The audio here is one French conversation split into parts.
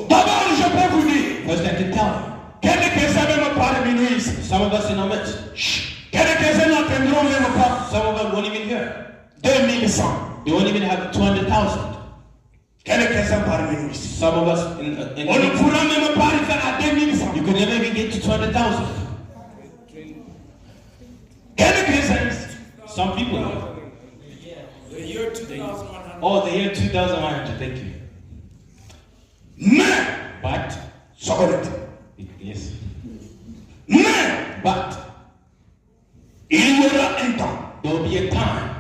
D'abord, je peux vous dire. First, I can tell you. Quelques-uns même parmi nous ici. Some of us in our midst. Quelques-uns n'entendront même pas. Some of us won't even hear. 2100. They won't even have 200,000. Quelques-uns parmi nous ici. Some of us in On ne pourra même pas arriver à 2100. you could never even get to 200,000. Quelques-uns ici. Some people. The year 2100. Oh, the year 2100. Thank you. Mais, But seconde. yes. Mais, But il y aura un temps there will be a time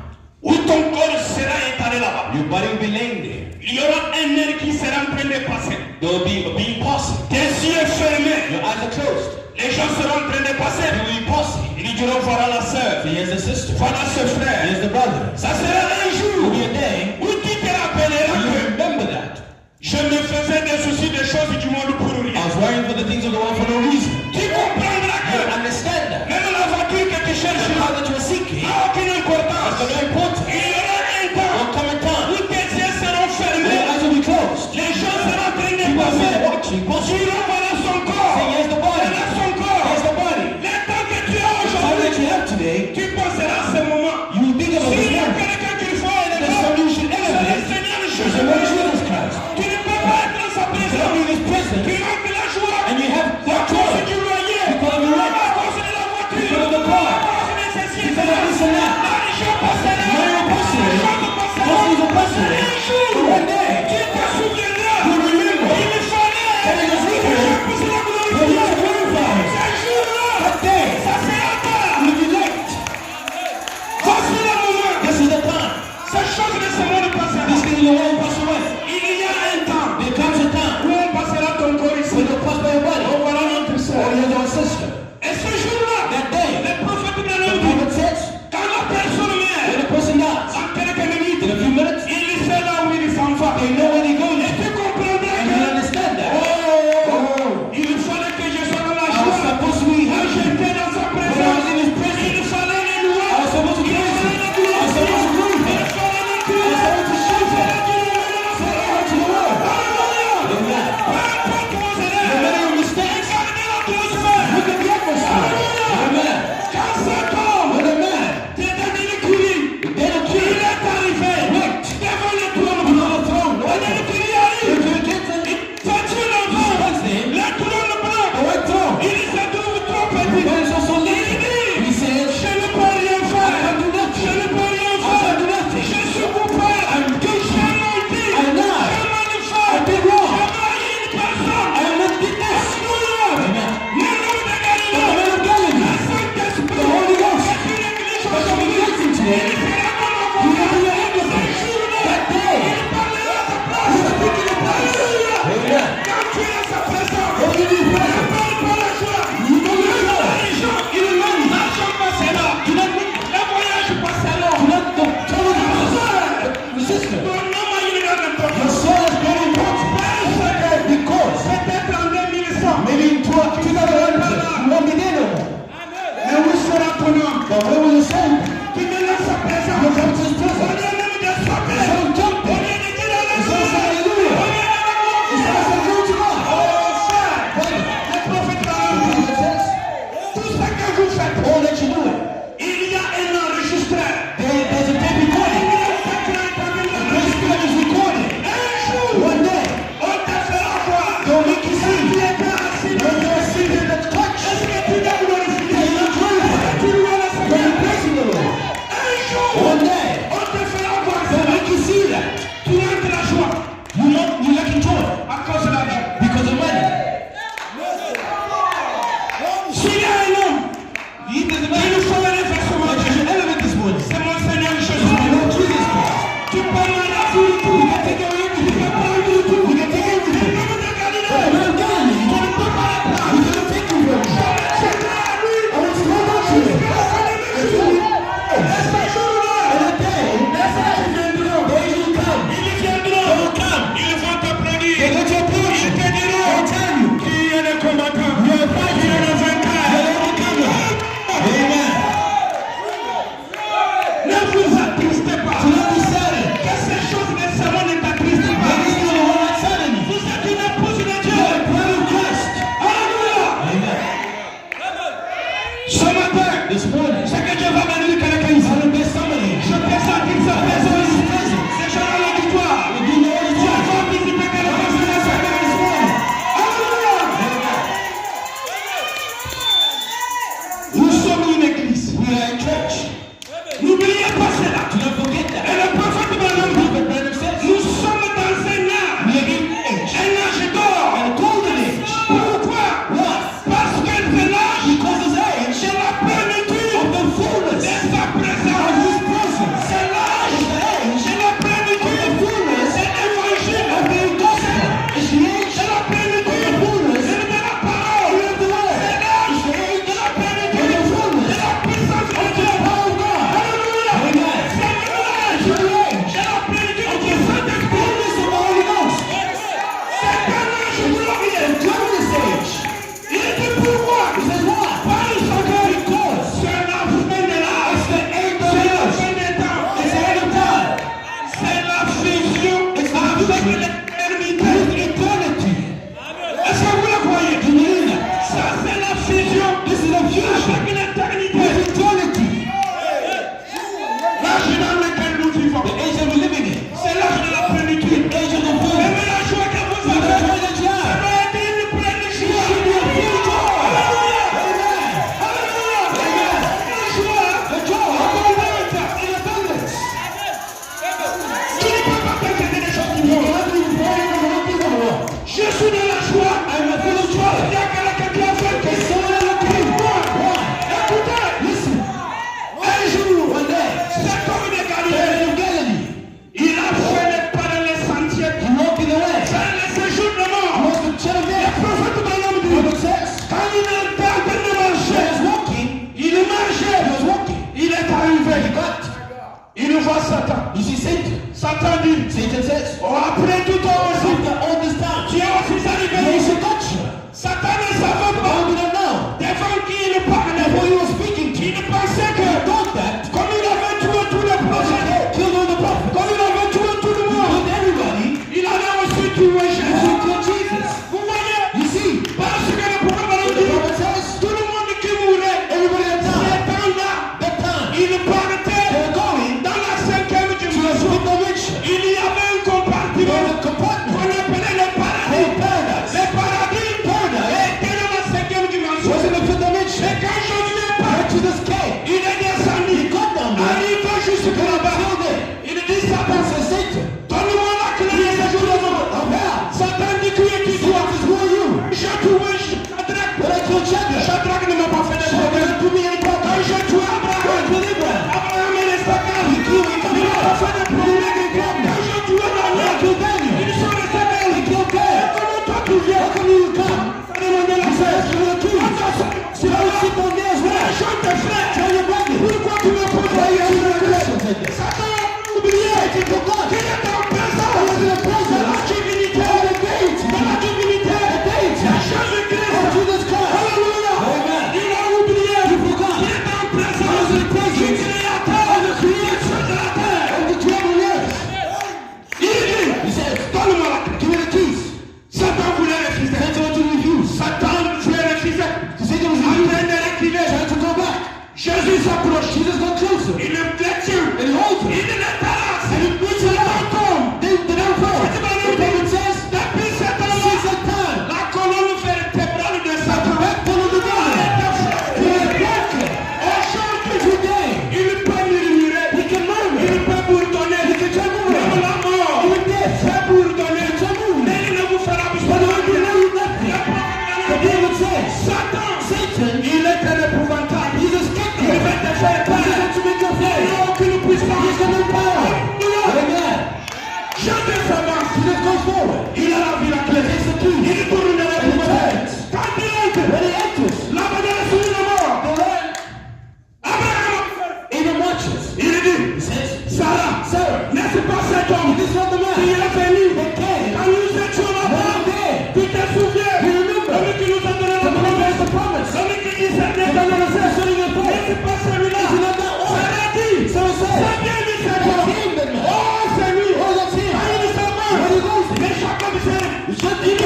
où ton corps sera étalé là-bas. your body will be laying there. Il y aura un air qui sera en train de passer. There will be a being passing. Tes yeux fermés. Your eyes are closed. Les gens seront en train de passer. You will be passing. Ils diront voilà la sœur, So here's the sister. voilà ce frère. Here's the brother. Ça sera un There jour will be a day où tu te rappelleras when you que remember that. je me faisais des soucis des choses du monde pour I rien. was worrying for the things of the world for no reason. Tu comprendras You que understand that. même la voiture que tu cherches The car that you are seeking n'a aucune importance. is very important. Il y aura un There temps will come a time où tes yeux seront when your fermés. eyes will be closed. Les gens seront en train de People will be passer. watching, Tu passing. diras voilà son corps. Saying, here's the body. Voilà son corps. Here's the body. Le temps que tu as The time that aujourd'hui, you have today, tu passeras ce moment. you will think about this S'il y a moment. quelqu'un qu'il faut There's élever, somebody you should c'est le elevate. Seigneur It's the Lord Jésus. Jesus Christ. Tu ne peux pas être dans sa You cannot be présence. in His presence Tu manques la joie. and you have À no cause joy du loyer. because of the rent, À cause de la voiture. because of the car, À cause de ceci et because of this and that. L'argent passera. Money will pass away. L'argent passera. Blessings will pass away. Un jour, But one day, tu te souviendras. you will remember Il fallait that it was que written je puisse la that He glorifier. was glorified. Ce jour-là, That day ça sera tard. will be late. Voici le moment. This is the time. Ces choses de ce monde passera. This thing in the world will pass away. Il y a un temps There comes a time où on passera ton corps ici. when you'll pass by your body. On verra notre Or sœur. here's our sister. Et ce jour-là, That day, le prophète de the l'homme, prophet says, quand la personne when meurt, a person dies, en quelques minutes, in a few minutes, il sait là où il s'en va. they know where they go Et now. tu comprendras And you que understand that. il fallait que je sois dans la I was joie. supposed to be Quand happy. j'étais dans sa When I was présence, in His presence, il fallait les I louer. was supposed to Il praise fallait Him. les I was supposed to glorifier. glorify Il Him. fallait les I was prier. supposed to shout Him. Say out to the world. Alléluia. Amen. Peu importe vos No erreurs, matter your mistakes, regardez l'atmosphère. look at the atmosphere. Amen. Quand cet homme When a man, de David courit, then a il king, est arrivé devant le trône. before the throne, Et right? David If arrive. you get to Fais-tu l'enfant? What's name? Le trône blanc. The white throne. Il se trouve trop petit. But it's also Il little. dit, He says, je ne peux rien faire. I can do Je nothing. ne peux rien I can faire. do nothing. Je suis coupable. I'm guilty. J'ai menti. I lied. J'ai mal fait. I did wrong. J'ai trahi une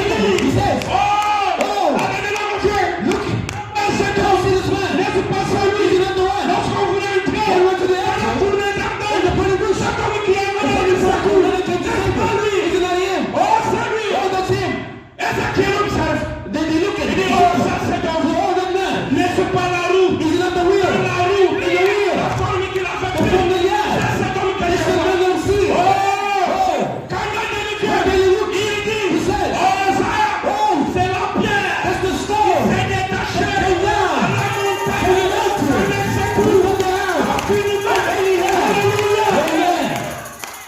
He says, Oh, oh, allez-le, mon Dieu. look, Cet come homme, see this man. n'est-ce pas He's celui, not the one. lorsqu'on voulait entrer He went to the dans la entrance. cour des And the ardents, pretty bush. cet homme qui est And venu then du he said, secours, "Let it take the n'est-ce pas lui? Is it not him? Oh, c'est lui. Oh, that's him." Ézéchiel observe. Then they look at Il him. dit, oh, ça c'est un Oh, that man. n'est-ce pas la roue? Is it not the wheel? La roue, Is the wheel? la forme qu'il a fait. The form that he has. C'est cet homme que It's j'ai the man vu. that we see. Oh, Oh, quand il a dit when they look, il dit, he says, oh, ça, oh, c'est la pierre. that's the stone. C'est détaché Came down à la from the montagne. mountain. C'est Put secours. it on the earth. Alléluia. Amen.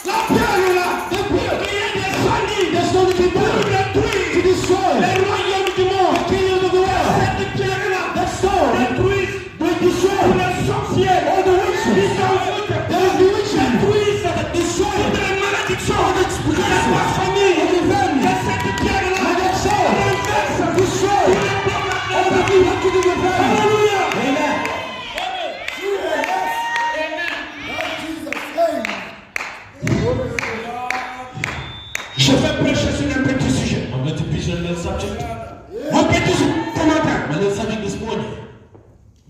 La pierre est là. The pierre. Qui est descendue The stone that came pour down détruire to destroy les royaumes du monde. the kingdoms of the world. Cette pierre-là That stone détruit will destroy tous les sorciers. all the witches. Qui s'envoûtent. That is the witches. Détruisent Destroy toutes les malédictions all the de expressions la famille. of the family. Que cette pierre-là And that stone renverse destroy tous les blocs all the evil kingdom of family. Alléluia. Amen. Je vais prêcher sur un petit sujet. I'm going to preach on that subject. Mon petit sujet ce matin. My little subject this morning.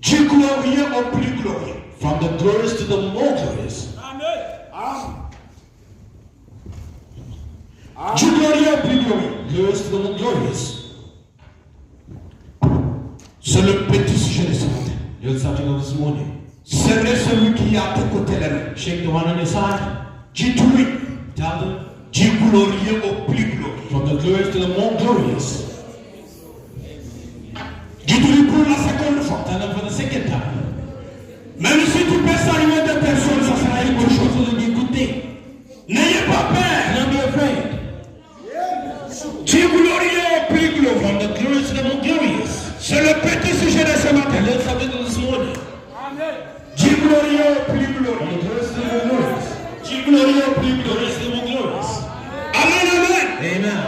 Du glorieux au plus glorieux. From the glorious to the more glorious. Du glorieux au plus glorieux. Glorious to the more glorious. C'est le petit sujet de ce matin. Little subject of this morning. C'est vrai celui qui a à tes côtés les mains. Shake the one on your side. Dis-lui. Tell them. Du glorieux au plus glorieux. From the glorious to the more glorious. Dis-lui pour la seconde fois. Tell them for the second time. Même si tu peux saluer des personnes, ça sera une bonne chose. It will be a good thing. N'ayez pas peur. Don't be afraid. Du glorieux au plus glorieux. From the glorious to the more glorious. C'est le petit sujet de ce The matin. little subject of this morning. Du glorieux au plus From glorieux. the glorious to the more glorious. Du glorieux au plus glorieux. Glorious to the more glorious. Amen, amen. Amen.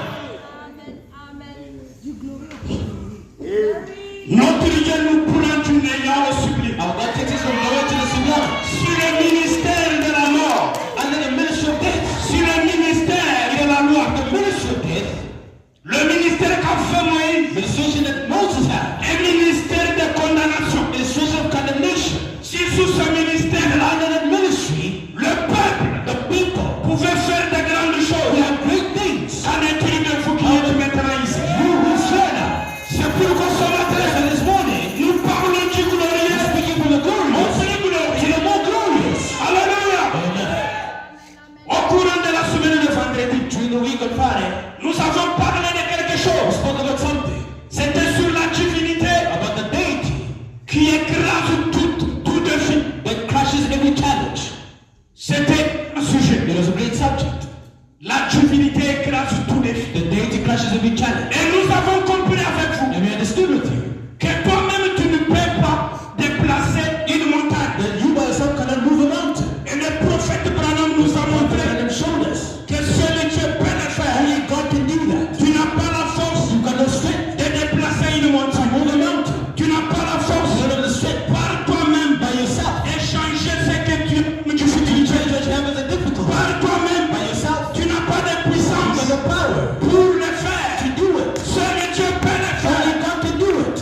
Notre Dieu nous prend du néant au sublime. Our God takes us from glory to the sublime. Sur le ministère de la mort. Under the ministry of death. Sur le ministère de la loi. The ministry of death. Le ministère qu'a fait Moïse. The ministration that Moses had. Un ministère de condamnation. The ministration of condemnation. Si sous ce ministère-là, Under that ministry, le peuple the people pouvait faire de grandes who choses. have great things. Qu'en est-il de vous qui êtes maintenant ici? You will share that. C'est pourquoi ce matin, And this morning, nous parlons du glorieux speaking from the au glorious plus to glorieux. the more glorious. Alléluia. Amen. Au courant de la semaine de vendredi, During the week on Friday, nous avons parlé de quelque we chose. spoke about something. C'était sur la divinité About the deity qui écrase tout défi. that crushes every challenge. C'était un sujet. It was a great subject. La divinité écrase tout défi. The deity crushes every challenge. Et nous avons compris avec vous And we understood with you que toi-même tu ne peux pas déplacer une montagne. that you by yourself cannot move a mountain. Et le prophète Branham nous a montré And showed us que seul Dieu peut le faire. only God can do that. Tu n'as pas la force You got no strength de déplacer une to montagne. move a mountain. Tu n'as pas la force You don't have the strength par toi-même by yourself. échanger ce que tu du You futur. change what you have as a difficulty Par toi-même, by yourself. tu n'as pas de You puissance got the power pour le faire. to do it. Seul Dieu peut le faire. Only God can do it.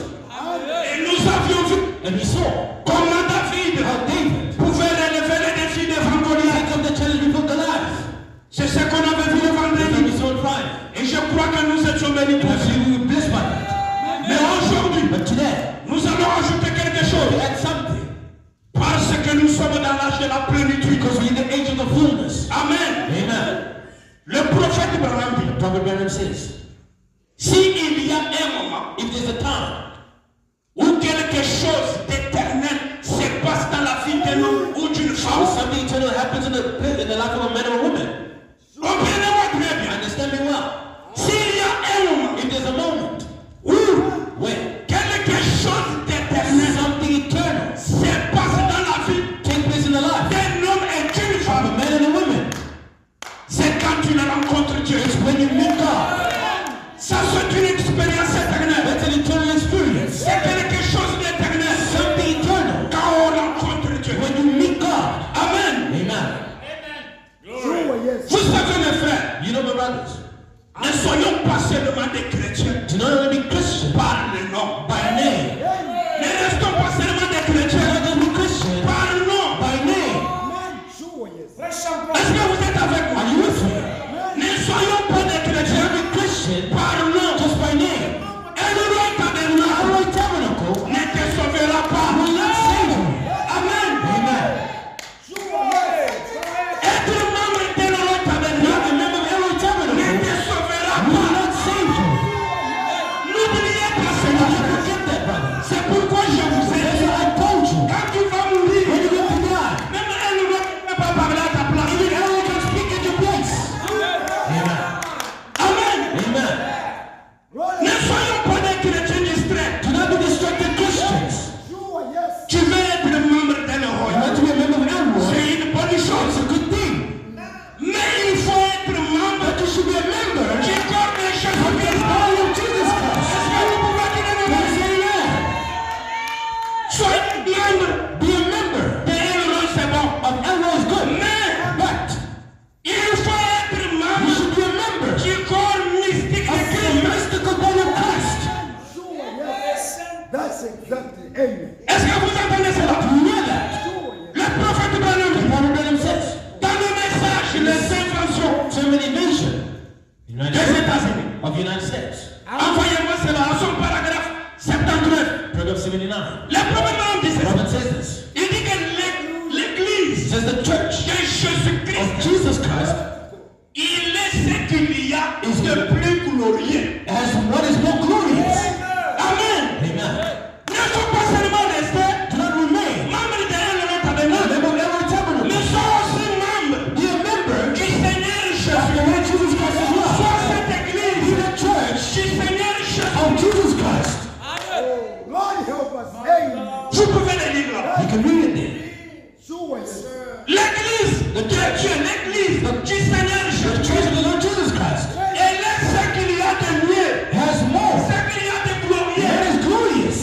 Et nous avions vu And we saw comment David how David pouvait relever les défis devant Goliath. took up the challenge before Goliath. C'est ce qu'on avait vu le And vendredi. we saw on Friday. Et je crois que nous étions bénis pour And I ça. believe we were blessed by that. Mais aujourd'hui, But today, nous allons ajouter quelque we chose. add something. Parce que nous sommes dans l'âge de la plénitude. Because we're in the age of the fullness. Amen. Amen. Le prophète Branham dit, Prophet Branham says, s'il y a un moment if there's a time où quelque chose d'éternel se passe dans la vie d'un homme ou d'une when femme, something eternal happens in the life of a man or a woman, comprenez-moi très bien. understand me well. S'il y a un moment If there's a moment où when quelque chose d'éternel something eternal se passe dans la vie takes place in the life d'un homme et d'une of a femme, man and a woman, c'est quand tu le rencontres Dieu. it's when you meet God. Ça, c'est une expérience éternelle. That's an eternal experience. C'est quelque chose d'éternel. Ne soyons pas des chrétiens distraits. Do not be distracted Christians. Sure, yes. Tu veux être membre d'un You roi. want to be a member of Elroy. C'est une bonne It's chose. a good thing. Mais il faut être membre But you should be a member du corps de of the Jésus-Christ. body of Jesus Christ. Est-ce que vous pouvez dire Can amen? you say amen? Soyez membre Be a member de Elroy, c'est bon. of Elroy is good. Mais But il faut être you membre should be a member du corps mystique of de the Christ. mystical body of Christ. Sure, yes. That's exactly. Amen. Est-ce que vous entendez cela? Do you hear that? Sure, yes. Le prophète Branham, Prophet Branham says, dans le message, les inventions German invasion United des States États-Unis. of the United States. Envoyez-moi cela à son paragraphe 79. Paragraph 79. Le prophète Branham dit ceci. Robert says this. Il dit que He l'église says the church de of Jésus-Christ, Jesus Christ il est ce qu'il y a de plus glorieux. has what is more glorious. Amen. Amen. Ne faut pas seulement rester Do not remain membre de a tabernacle, member of Elroy Tabernacle. mais sois aussi membre Be a member du Seigneur of the Jésus. Lord Jesus Christ as well. Sois cette Be église the church du Seigneur Jésus. of Jesus Christ. Oh, Lord help us. Amen. Vous pouvez le lire là. You can read it there. Sure, yes. L'église de Dieu, l'église du Seigneur The Jésus. church of the Lord Jesus Christ Elle est ce qu'il y a de mieux, has more. ce qu'il y a de That glorieux. is glorious.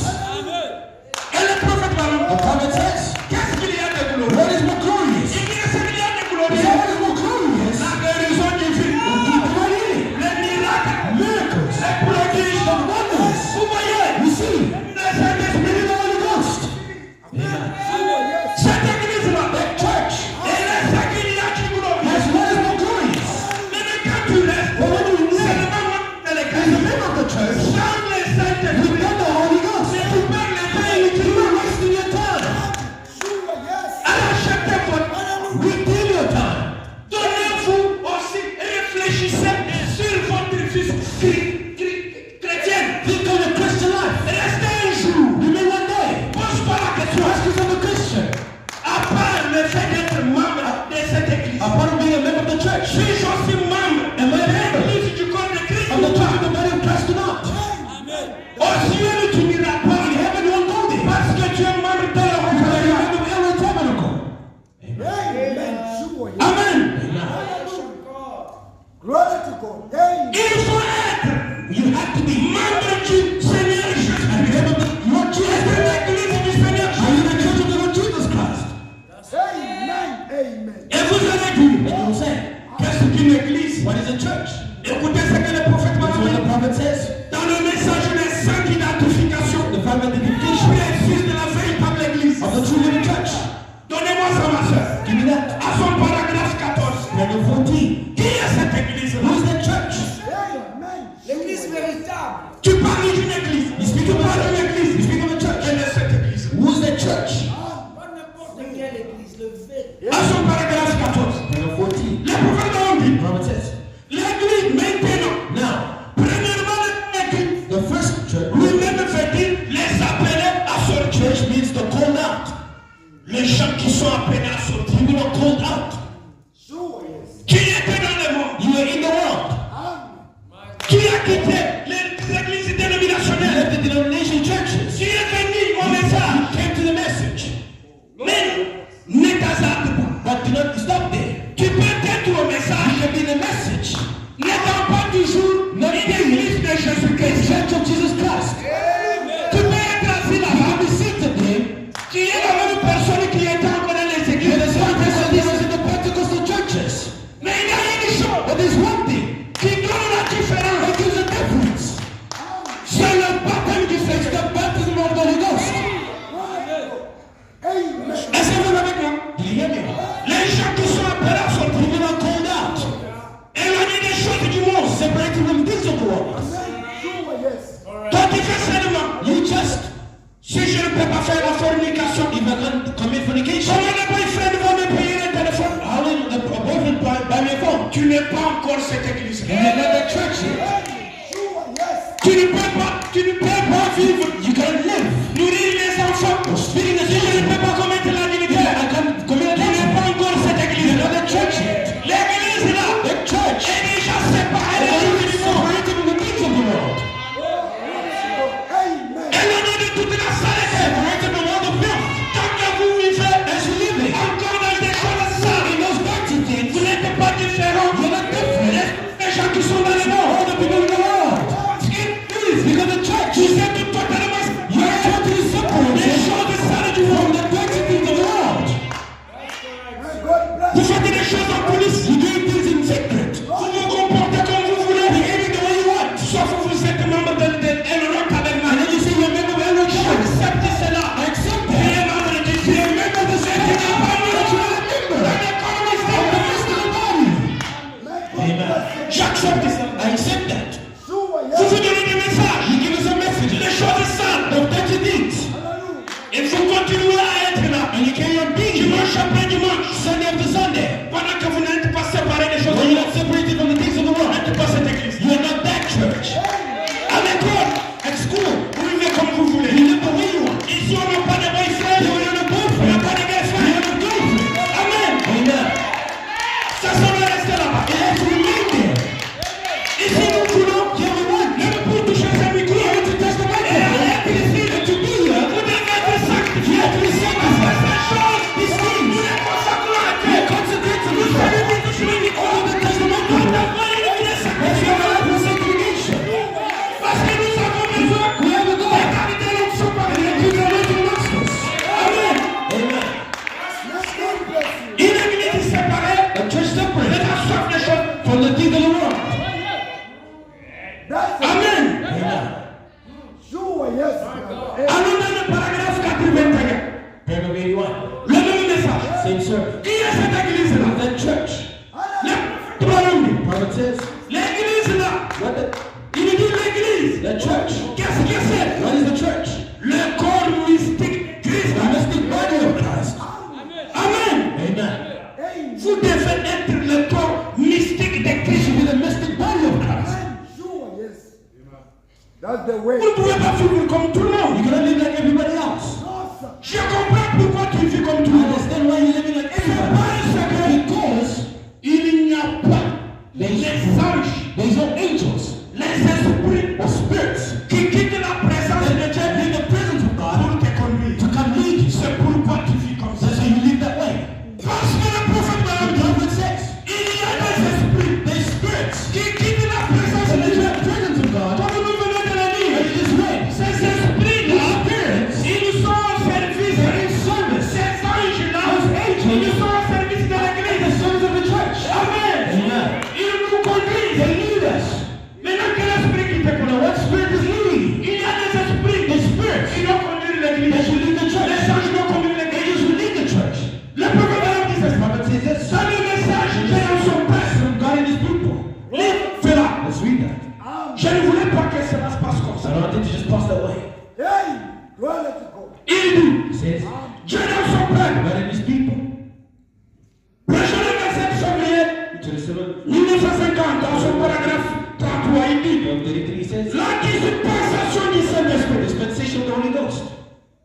Et le prophète The Branham, prophet says, qu'est-ce qu'il y a de glorieux? what is more glorious? Il dit que ce qu'il y a de He said, glorieux, what is more glorious? la guérison divine, Divine healing, les miracles, miracles, les prodiges. the wonders. Vous voyez, You see, le Saint-Esprit, the Holy Ghost. Amen. Sure, yes. cette église-là, The church elle est ce qu'il y a de glorieux. has what is more glorious. Mais quand tu restes, But when you c'est le live membre de as a l'église, member of the church, sans le Saint-Esprit, without the Holy Ghost, mais tu perds le temps you inutilement. are wasting your time. Sure, yes. Achetez votre Redeem your time. Donnez-vous aussi, réfléchissez sur votre vie chrétienne. Think of your Christian life. Restez un jour. Remain one day. Pose-toi la question. Ask yourself a question. À part le fait d'être membre de cette église, Upon being a member of the church, suis-je aussi membre am I a de member l'église du corps de Christ of the ou church of pas? the body of Christ or not? Au ciel, tu n'iras pas. In heaven, you won't go there. Parce que tu es membre de la Because you're a Royaume. member of Elroy Tabernacle. Amen. Sure, yes. Amen. Glory to God. Amen. Il faut être You have to be membre du Seigneur a Jésus. member of the Lord Jesus Est-ce que Christ. l'église du Seigneur Are you Jésus? the church of the Lord Jesus Christ? Amen. Amen. Et vous allez dire, And you will say, qu'est-ce qu'une église? what is a church? Écoutez ce que le prophète m'a That's what the dit. prophet says. Dans le message de sainte identification, The five identification précise de la véritable église. of the true living church. Donnez-moi ça, ma soeur. Give me that. À son paragraphe 14. Paragraph 14. Qui est cette église-là? Who is that church? Amen. L'église véritable. Tu parles d'une église. Tu parles d'une église. You speak of a church. Quelle est cette église? Who is that church? Pas n'importe quelle église, le fait. À son paragraphe 14. Paragraph 14. Le prophète a dit, The prophet says, l'église maintenant, now, premièrement l'église, the first church, lui-même veut dire les appeler à sortir. church means the called out. Les gens qui sont appelés à sortir. People are called out. Sure, yes. Qui étaient dans le monde? You are in the world. Amen. Qui a quitté les églises dénominationnelles? Left the denomination churches. Qui est venu au message? Came to the message. Mais ne t'hasarde pas. But do not stop there. Tu peux être au message, You can be the message. n'étant pas toujours une église de The Jésus-Christ. church of Jesus Christ. Tu peux être assis You là-bas, can be seated there. qui est la même personne qui était encore dans les églises You're de the same person that Saint-Esprit. was in the Pentecostal churches. Mais il y a une chose But there's one thing qui donne la différence. that gives a difference. C'est le baptême du It's Seigneur. the baptism of the Holy Ghost. Amen. Est-ce que vous avec moi? Do you hear me? Les gens qui sont appelés à sortir, People are called out. éloignés des choses du monde. Separated from things of the world. Sure, yes. Toi, tu fais seulement. You just, Si je ne peux pas faire la fornication, if I can commit fornication, comment le boyfriend va me payer le téléphone? how will the boyfriend buy me a phone? Tu n'es pas encore cette église. You are not that church yet. Sure, yes. Tu ne peux pas vivre, You can't live. nourrir les enfants. Speaking the Si je ne peux pas commettre la dignité, I can't commit tu n'es adultery. pas encore cette église. You're not that church yet. L'église là The church est déjà séparée is des already choses du monde. separated from the things of the world. l'église. Because the church, Vous êtes totalement you are totally separated des choses saines du from monde. the dirty things of the world. And God bless Vous faites des choses en coulisses. You do things in secret. Vous vous comportez comme vous voulez. Behaving the way you want. Sauf que vous êtes membre de Elroy And Tabernacle. then you say you're a member of Elroy Church. Acceptez cela. I accept Vous êtes that. membre de Jésus. You're a member of the same Vous êtes church. membre But you're not a member de of l'économie the rest of the body. May God bless you. J'accepte ça. I accept that. Sure, Vous vous yes. donnez des messages. You give us a message. Des choses saines. Of dirty things. Hallelujah. Et vous continuez à être là. And you carry on being Dimanche après dimanche. Sunday after Sunday. Pendant que vous n'êtes pas séparés des choses When de you're not separated from the things of the Vous world. n'êtes pas cette église. You're not that church. À l'école, At school, vous vivez comme vous voulez. you live the way you want. Ici, on n'a pas de boyfriend. You are not a On n'a boyfriend. pas de You girlfriend. have a girlfriend. Amen. Amen. Ça, ça va rester là-bas. It has to remain there. Ici, nous voulons Here we want. même pour toucher ce micro. To touch the Et à microphone. être ici, And to be here, vous devez être you sanctifié. have to be Parce que sanctified. ces choses, These things, nous les consacrons à Dieu. you consecrate to Vous the savez Lord. qui touche le micro. All that touch the Nous microphone. devons une vie de That's sanctification. your life of sanctification. Parce que nous avons besoin We have a God. d'habiter l'onction par And les He puts our life amongst us. Amen. Amen. Let God bless you. Une église séparée A church de separate la soif des choses. from the things of the world. That's it. Amen. Amen. Sure, yes. brother. Allons dans le paragraphe 81. Paragraph 81. Le même message. Same service. Qui est cette église-là? That church. Le troisième. Prophet says, L'église-là. what the, Il dit l'église. that church. Qu'est-ce que c'est? What is the church? Le corps mystique Christ. The mystic body of Christ. Amen. Amen. Amen. Vous devez être le corps mystique de It Christ. should be the mystic body of Christ. Sure, yes. That's the way. Vous ne pouvez pas vivre comme tout le You monde. cannot live like everybody else. No, sir. Je comprends pourquoi tu vis comme tout I le monde. understand why you're living like everybody. Because Il n'y a pas les anges, there's no angels les esprits or spirits qui quittent la présence de Dieu in the presence of God pour te conduire. to come lead you. C'est pourquoi tu vis comme ça. That's why you live that way. Parce que le prophète The Mohammed dit, prophet says, il y a des esprits there's spirits qui quittent la présence in de the Dieu. presence of God. Comme nous venons de le dire, And it is read. ces esprits-là, Spirits, ils sont au service. Ces anges-là, ils sont au service de the l'église. sons of the church. Amen. Amen. Ils nous conduisent. They lead us. Maintenant, quel esprit qui te Now, conduit? what spirit is leading? Il y a des esprits The spirits qui doivent conduire that l'église. should lead the church. Les anges doivent conduire Angels l'église. who lead the church. Le prophète dit The ça. prophet says this. Dans le message de son Père, From God and His people. fais-la. Let's read that. Je ne voulais pas que cela se passe comme I ça. don't want it to just pass that way. Hey, glory to God. Il dit, It says, Dieu dans son Père, God and His people. prêchant le 27 février To the 7th 1950, dans son paragraphe 33, il dit, of 33 he says, la dispensation du Saint-Esprit dispensation of the Holy Ghost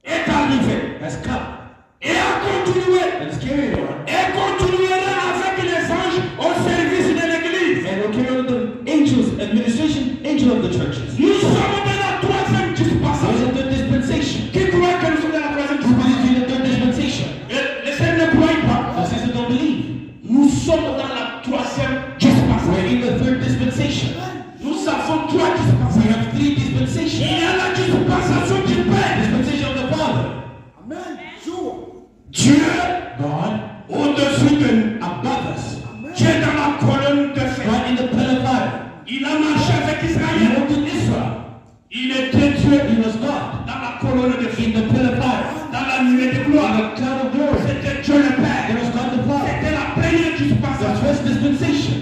est arrivée has come et a continué and is carried on et continuera avec les anges au service de l'église. and will carry on the angels, administration, angel of the churches. Nous sommes dans la troisième So dispensation. is the third dispensation. Qui croit que nous sommes dans la troisième Who believes dispensation? in the third dispensation? Les saints ne croient pas. The sisters don't believe. Nous sommes dans la troisième dispensation. We're in the third dispensation. Nous avons trois We dispensations. have three Il dispensations. y a la dispensation du Père. Dispensation of the Father. Amen. Sure. Dieu God au-dessus de nous. above us. Dieu dans la colonne de feu. God in the pillar of fire. Il a marché avec He Israël. walked in Israel. Il était Dieu He was God. dans la colonne de feu. In the pillar of fire. Dans la nuée de In gloire. the cloud of glory. C'était Dieu le There Père. was God the Father. C'était la première The dispensation. first dispensation.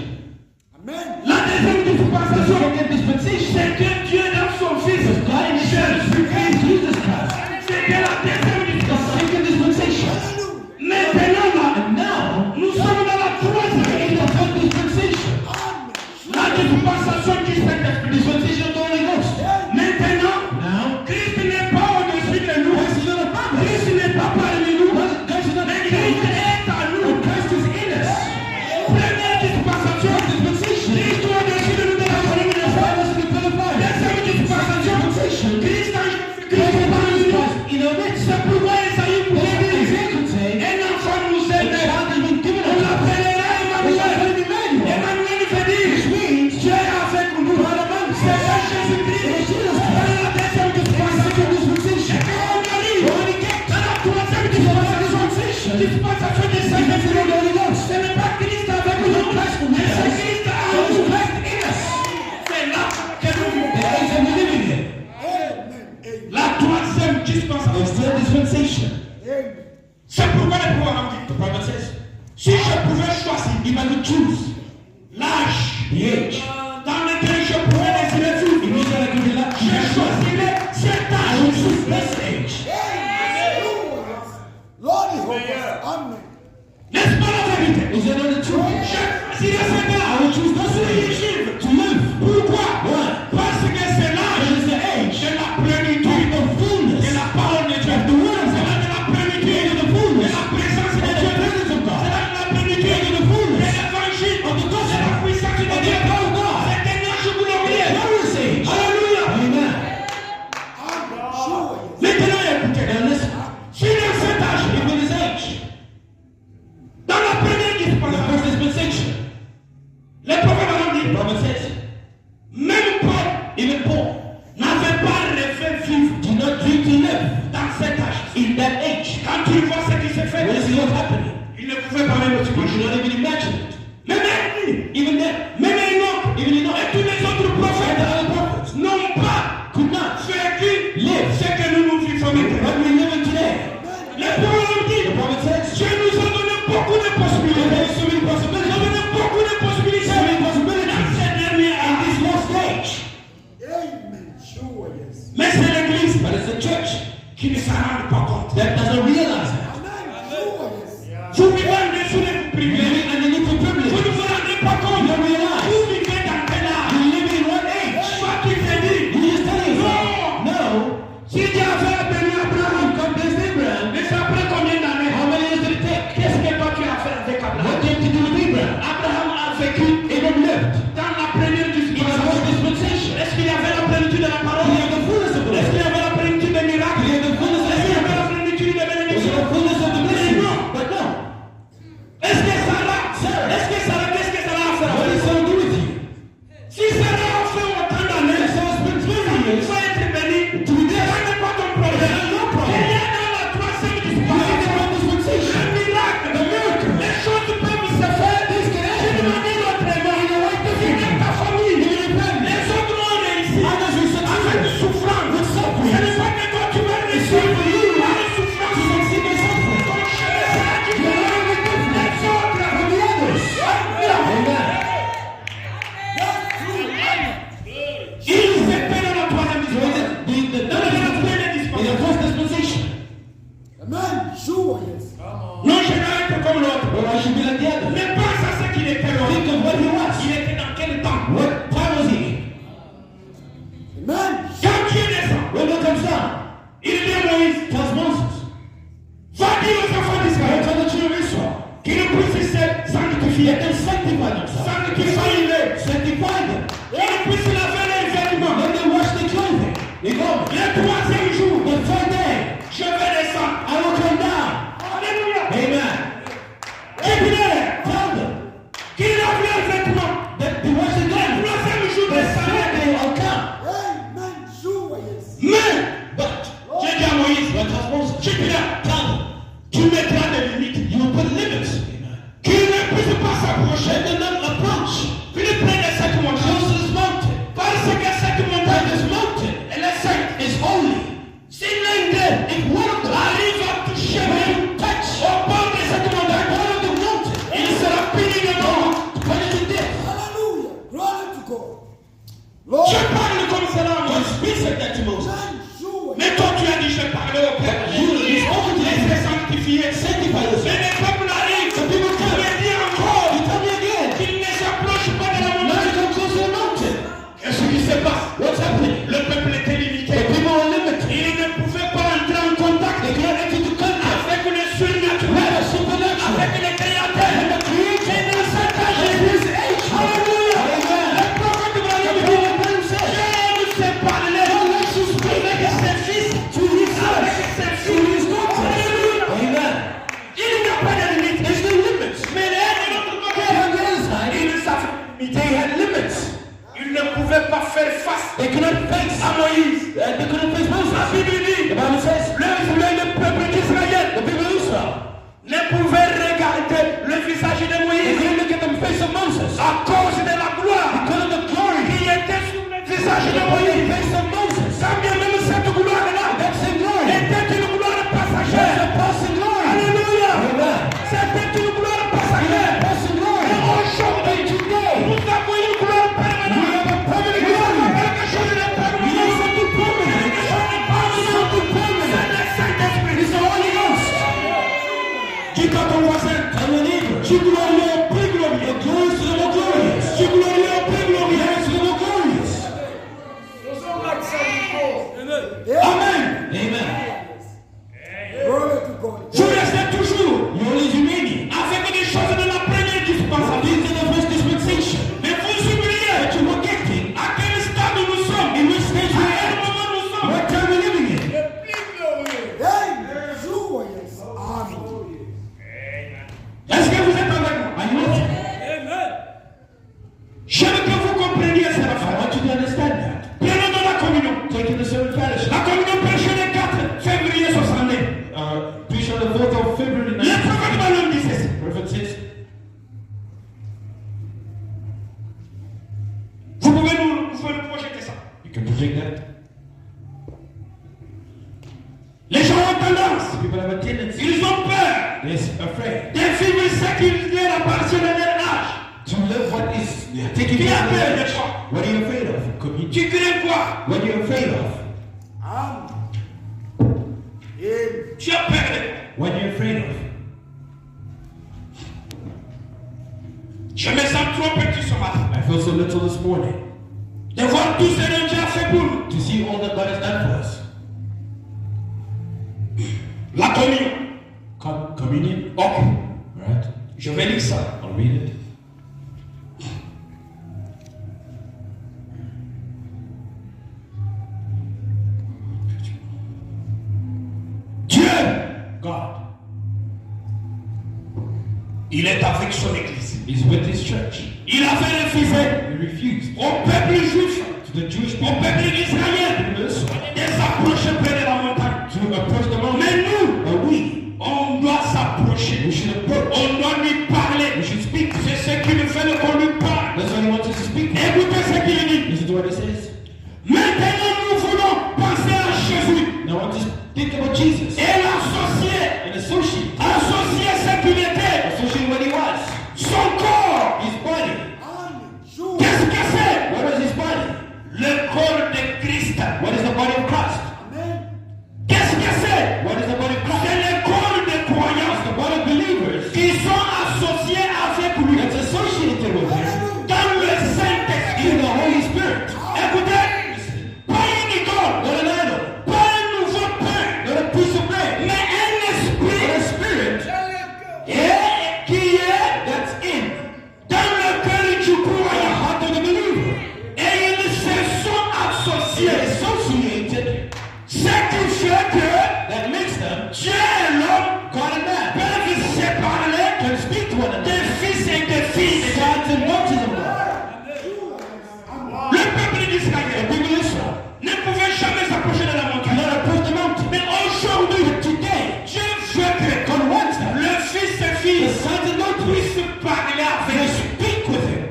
Amen. La deuxième The dispensation, second dispensation. c'était Dieu dans son Fils. God in His Son, Jésus-Christ. Jesus Christ. C'était la deuxième The dispensation. second dispensation. Maintenant, là, And now, nous sommes dans la troisième in the third dispensation. la dispensation du Saint-Esprit. Dispensation of the Holy Ghost. Maintenant, Now, Christ dispensation. It's still dispensation. Amen. C'est pourquoi le pouvoir dit, The prophet says, si je pouvais choisir if I could choose l'âge the age, dans lequel je pourrais désirer if vivre, you said I could be je choisirais cet I would choose âge. this age. Lord is with us. Amen. N'est-ce pas la vérité? Is that not the truth? Je choisirais cet I âge would choose this age vivre. to live. Pourquoi? Why? Parce que c'est It l'âge is the age de la of plénitude the fullness de la parole de Dieu. of the word of C'est God. l'âge de la plénitude Of the de fullness la présence de of Dieu. the presence of C'est God. l'âge de la plénitude Of the de fullness l'évangile, of the de gospel. la puissance de Of the Dieu. power of God. C'est un âge glorieux. Glorious age. Alléluia. Amen. I'm sure. Maintenant, écoutez. Now listen. Si dans cet âge, If in this age, dans la première the dispensation, first dispensation, les prophètes ont the dit, prophet says, même Paul even Paul n'avait pas rêvé vivre did not dream to live dans cet âge. in that age. Quand il voit ce qui s'est fait, When is what's happening? il ne pouvait pas même You could s'imaginer. not even imagine it. Même Élie, Even then, même Enoch, even Enoch, et tous les autres and the prophètes other prophets n'ont pas could not vécu live ce que nous vivons maintenant. what we live in today. Les prophètes ont dit, The prophet says, Dieu nous a donné beaucoup de there possibilités. is so many Il nous a possibilities. donné beaucoup de possibilités So many dans possibilities ces derniers in this âges. last age. Amen. Sure, yes. Mais c'est l'Église But it's the church qui ne s'en rend pas compte. that doesn't realize that. Amen. Sure, yes. Vous vivez en dessous de vos privilèges. Living underneath the Vous privilege. ne vous rendez pas You compte. don't realize. Vous vivez dans quel âge? You live in what age? Toi qui te dis, You just telling yourself, no. si Dieu avait appelé Abraham, Come bless Abraham. mais ça après combien d'années? How many years did it take? Qu'est-ce que toi tu as fait avec What Abraham? did you do with Abraham? Abraham a vécu Abraham lived dans la première in the first dispensation. dispensation. Est-ce qu'il y avait la plénitude de la He parole? had the fullness of the Est-ce qu'il y blessing. avait la plénitude des miracles? He had the fullness of Est-ce qu'il y avait the la plénitude des Was it bénédictions? the fullness of the blessing? Non. But no. Est-ce que Sarah, qu'est-ce que Sarah a fait? What is going to do with you? Si Sarah a fait autant d'années, So it's been 20 il years. faut être béni. To be there. Ça n'est pas ton problème. No problem. Il y a dans la troisième You have the dispensation right dispensation. un miracle. The miracle. Les choses peuvent se faire This can happen. d'une manière autrement. In the right Dans different. ta famille, In your family. les autres ont réussi. Others will Avec succeed. souffrance. With suffering. Ce n'est pas que toi tu vas réussir It's not for you. par les souffrances. To succeed in suffering. Ton chemin sera You différent. are very different Les autres. from the others. Amen. That's true. Amen. Ils étaient dans la troisième So dispensation. Dans la première in the dispensation. first dispensation, Amen. Sure, yes. Non, je dois être comme l'autre. well, I should be like the others. Mais pense à ce qu'il était l'autre. Think of what he was. Il était dans quel temps? What time was he? Amen. Quand Dieu descend, When God comes down, il dit à Moïse, tells Moses, va dire aux enfants go d'Israël tell the children of Israel, qu'ils puissent se sanctifier, let them sanctify themselves. sanctifier-les, Sanctify them. qu'ils puissent laver les vêtements. Let them wash their clothing. They go. Le troisième jour, The third day, je vais descendre. I will come down. Alléluia. Amen. Dis-leur Tell them qu'ils lavent leurs vêtements. that they wash their Le clothing. troisième jour The de third sabbat. day will come. Amen. Sure, yes. Mais, But, j'ai dit à Moïse, what tells Moses? tu diras, Tell them, tu mettras des limites. you will put limits. Qu'ils ne puissent pas s'approcher. Let them not approach Philippe près de cette close montagne. to this mountain. Parce que cette But montagne, this mountain elle est sainte. is holy. Si l'un d'eux If one of them arrive à toucher touch au bord de cette montagne, one of the mountain, il sera puni de mort. punish to death. Hallelujah. Glory to God. Lord. Je parle comme cela à God Moïse. speaks like that to Moses. Amen. Sure. Mais toi tu as dit je parle au peuple. Laisse-les sanctifier. Sanctify yourself. Mais les peuples arrivent. The people Tu come. me dis encore You tell me again. qu'ils ne s'approchent pas de la Now montagne. you come close to the mountain. Qu'est-ce qui se passe? What's happening? Le peuple était limité. The people are limited. Il ne pouvait pas entrer en contact They cannot enter into contact avec le surnaturel, with the supernatural. avec le créateur. And the creator. Et dans cet âge, In this age. Alléluia. Amen. Le prophète va The dire, prophet himself. Dieu nous s'est parlé avec ses fils, To his sons. avec ses To his filles. daughters. Alléluia. Amen. Il n'y a pas de limite. There's no limits. Mais les de l'autre On côté, the other side, ils ne savent they limiter. had limits. Ils ne pouvaient pas faire face They could not face. à Moïse. They couldn't face La Moses. Bible dit, The Bible says, le peuple d'Israël the people of Israel, ne pouvait regarder le visage de they Moïse couldn't look at the face of Moses. à cause de la gloire Because of the glory qui était sur le visage de upon the Moïse. face of Moses. Quand bien même cette gloire-là That same glory était Amen. Amen. Glory to God. Vous restez toujours You always remaining. avec des choses de la première dispensation. These are the first dispensation. Mais vous oubliez But you were getting. à quel stade nous sommes. In which stage À we quel are. moment nous sommes. What time we're living in. Le plus glorieux. Hey, joyous. Amen. Est-ce que vous êtes avec moi? Are you with me? Amen. J'aime que vous compreniez cette I affaire. want you to understand that. Prenons dans la communion. Taking the sermon fellowship. La communion prêchée le 4 février 69. Preached on the 4th of February Le prophète Balaam dit ceci. Prophet says, Vous pouvez nous projeter ça. you can project that. Les gens ont tendance, People have a tendency. ils ont peur They're afraid de vivre ce qui leur appartient à leur âge. to live what is taking Qui place a in peur their de life. quoi? What are you afraid of? Communion. Tu crains quoi? What are you afraid of? Amen. Tu as peur de quoi? What are you afraid of? Je me sens trop petit ce matin. I feel so little this morning De voir tout ce que Dieu a fait pour nous. to see all that God has done for us. La communion. Communion. Ok. Right? Je vais lire ça. I'll read it. Dieu, God il est avec son église. is with His church. Il avait refusé He refused au peuple juif, to the Jewish au people peuple israélien, de s'approcher près de la montagne. to approach the mountain. Mais nous, But we on doit s'approcher. should approach. On doit lui parler. We should speak. C'est ce qui nous fait qu'on lui parle. That's what He wants us to speak. Écoutez ce qu'il dit. Listen to what He says. Maintenant, nous voulons penser à Jésus Now I want to think about Jesus et l'associer, and associate. associer ce qu'il était, Associate what He was. son corps. His body. Amen. Joy. Qu'est-ce que c'est? What is His body? Le corps de Christ. What is the body of Christ? Amen. Qu'est-ce que c'est? What is the body of C'est Christ? le corps des It's croyants the body of believers qui sont associés avec lui that's associated with Him dans le in Saint-Esprit. the Holy Spirit. Écoutez, pas une idole, Not an idol, pas un nouveau pain, not a piece of bread, mais un but a esprit spirit Dans le cœur. et qui est that's in dans le cœur du the croyant. heart of the believer. Et ils se sont They are associés. associated. Ce qui fait que That makes them Dieu et l'homme God and man. peuvent se parler Can speak to one de another. fils et de filles. Sons and daughters of God. Le peuple The d'Israël people of Israel ne pouvait jamais s'approcher de la montagne. cannot approach the mountain. Mais aujourd'hui, But today, Dieu veut que God wants that. le fils et The filles sons and daughters puissent parler avec can lui. speak with Him.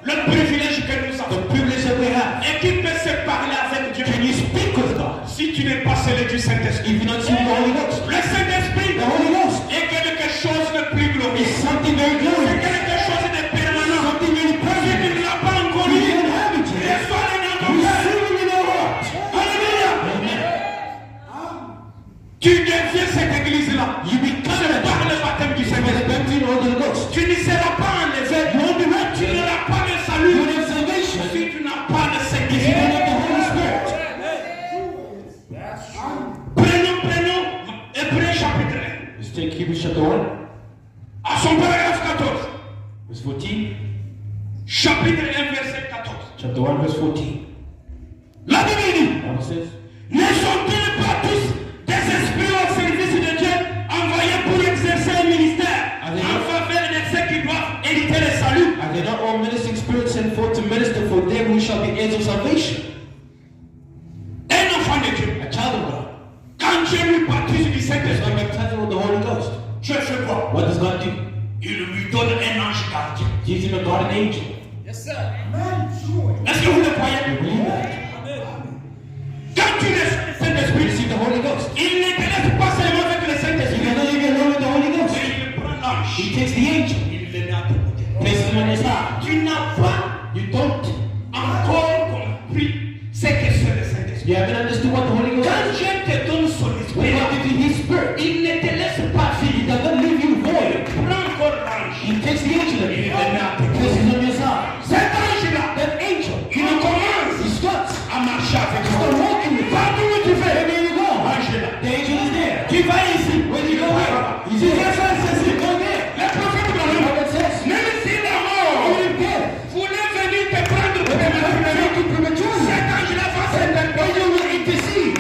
Le privilège que nous The avons. privilege that we have. Et qui peut se parler avec Dieu Can you speak with God si tu n'es pas scellé du Saint-Esprit? if you're not seeing the Holy Ghost? Le Saint-Esprit The Holy Ghost est quelque chose de plus glorieux. is something very C'est glorious. quelque chose de permanent. Something very Si tu present. ne l'as pas encore You eu, don't have it yet. reçois-le dans ton cœur. Receive it in your heart. Alléluia. Amen. Tu deviens cette église-là. You become a Par le baptême du by the Saint-Esprit. baptism of the Holy Ghost. Tu ne seras pas enlevé. You won't be Tu raptured. n'auras pas de You salut won't have salvation si tu n'as pas de if you Saint-Esprit. don't have the Holy Spirit. Prenons Hébreux chapitre 1. Let's take Hebrews chapter 1, À son paragraphe 14. verse 14. Chapitre 1, verset 14. Chapter 1, verse 14. La Bible dit, The Bible says, ne sont-ils pas tous des esprits au service de Dieu envoyés pour exercer un ministère en faveur de ceux qui doivent hériter le salut? are they not all ministering spirits sent forth to minister for them who shall be heirs of salvation? Un enfant de Dieu, A child of God. quand Dieu lui baptise du Is Saint-Esprit, not baptized with the Holy Ghost. Dieu fait quoi? What does God do? Il lui donne un ange gardien. Gives him a guardian angel. Yes, sir. Amen. Joy. Est-ce que vous le croyez? You believe that? Quand tu reçois le You Saint-Esprit, receive the Holy Ghost. il ne te laisse pas seulement avec le You Saint-Esprit, cannot leave you alone with the Holy Ghost. mais il prend l'ange. He takes the angel, Il le met à ton côté. places him on his heart. Tu n'as pas You don't. encore compris ce que c'est le Saint-Esprit. You haven't understood what the Holy Ghost Quand is. Dieu te donne son When esprit, God gives you His Spirit, il ne te laisse pas He vide. does not leave you void. Prends encore l'ange. He takes the angel Il again, le met à ton côté. places him on his heart. Cet ange-là, That angel, il commence he starts à marcher avec You start walking with it. Partout où tu fais, Everywhere you go, ange est là. the angel is there. Tu vas ici, When you go here, tu he's vas there. faire ceci. Go there. Le prophète The Branham, prophet says, même si la mort even dead, voulait venir te prendre but they will prématurément, take you prematurely. cet ange-là va And the s'interposer. angel will intercede.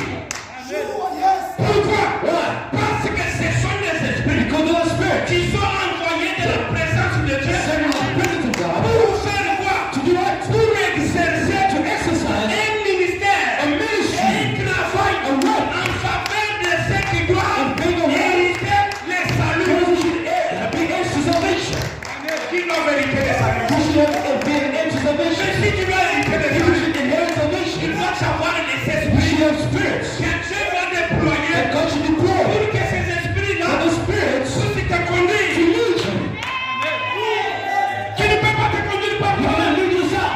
Sure, yes. Pourquoi? Why? Parce que ce sont des esprits Because of the Spirit. qui sont envoyés de la présence de Dieu Send the presence of God pour faire quoi? to do what? Pour exercer To exercise un ministère, a ministry, un travail a work, en faveur de ceux qui doivent a big work, hériter les saluts. because we should a big edge to salvation. Qui doivent hériter les saluts? We should have a big edge to Mais salvation. si tu dois hériter les If we saluts, should inherit il salvation, doit savoir les we esprits should have spirits que Dieu va déployer that God should deploy. pour que ces esprits-là And the spirits puissent te to conduire. lead you. Tu ne peux pas te conduire par You toi-même. cannot lead yourself.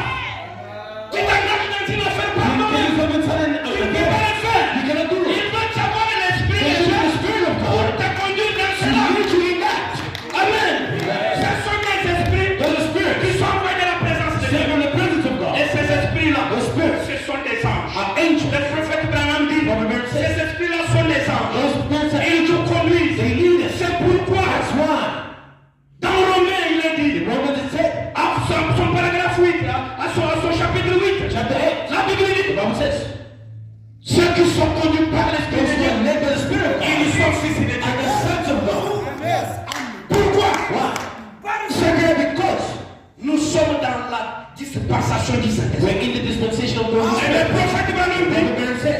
Tu t'engages dans une affaire par Can toi-même. you come and tell Tu ne peux pas them, le faire. you cannot do Il it. doit savoir l'esprit There de should be Dieu the Spirit of pour God te conduire dans to cela. lead you in that. Amen. Ce sont des esprits Those are spirits. qui sont envoyés de la présence de Sent Dieu. from the presence of God. Et ces esprits-là, The spirits ce sont des anges. are angels. Le prophète Branham dit, ces esprits-là sont des anges. Those spirits are Et ils nous angels. conduisent. They lead us. C'est pourquoi, That's why. dans Romains, il est dit, In Romans it said, à son paragraphe 8, là, à son chapitre 8, chapter 8, la Bible the dit, Bible says, ceux qui sont conduits par l'Esprit those de who Dieu, are led by the Spirit of ils God sont fils de are the Dieu. sons of God. Yes. Pourquoi? Why? C'est because nous sommes dans la dispensation du Saint-Esprit. We're in the dispensation of the Holy Et le Spirit. prophète Branham dit,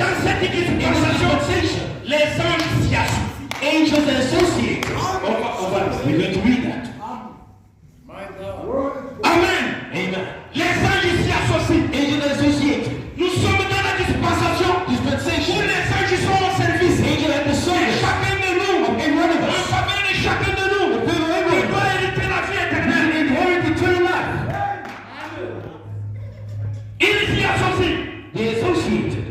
dans cette In this dispensation, dispensation, les anges s'y associent. angels are associated. We're going to read that. My God. Amen. Amen. Les anges s'y associent. Angels are associated. Nous sommes dans la dispensation où Dispensation. les anges sont au service. Angels are at the Et service chacun de nous, of every one of en us. faveur de chacun de nous, The people of il everyone. doit hériter la vie We éternelle. inherit eternal life. Il s'y associe. They're associated.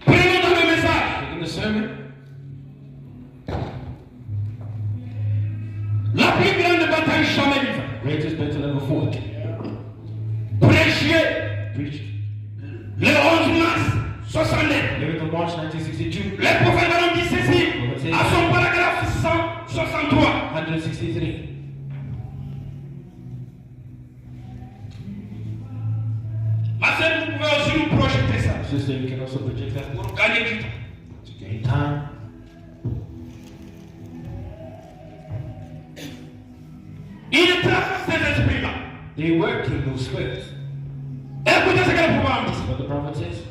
Prenons dans le message. In the sermon, La plus grande bataille jamais vue. greatest battle ever fought. Prêché Preached. le 11 mars 69. Living on March 1962. Le prophète Branham dit ceci à son paragraphe 163. 163. Ma sœur, vous pouvez aussi nous projeter ça Sister, you can also project that pour gagner du temps. to gain time. Il traverse ces esprits-là. They work in those spirits. Écoutez ce que le prophète dit. What the prophet says.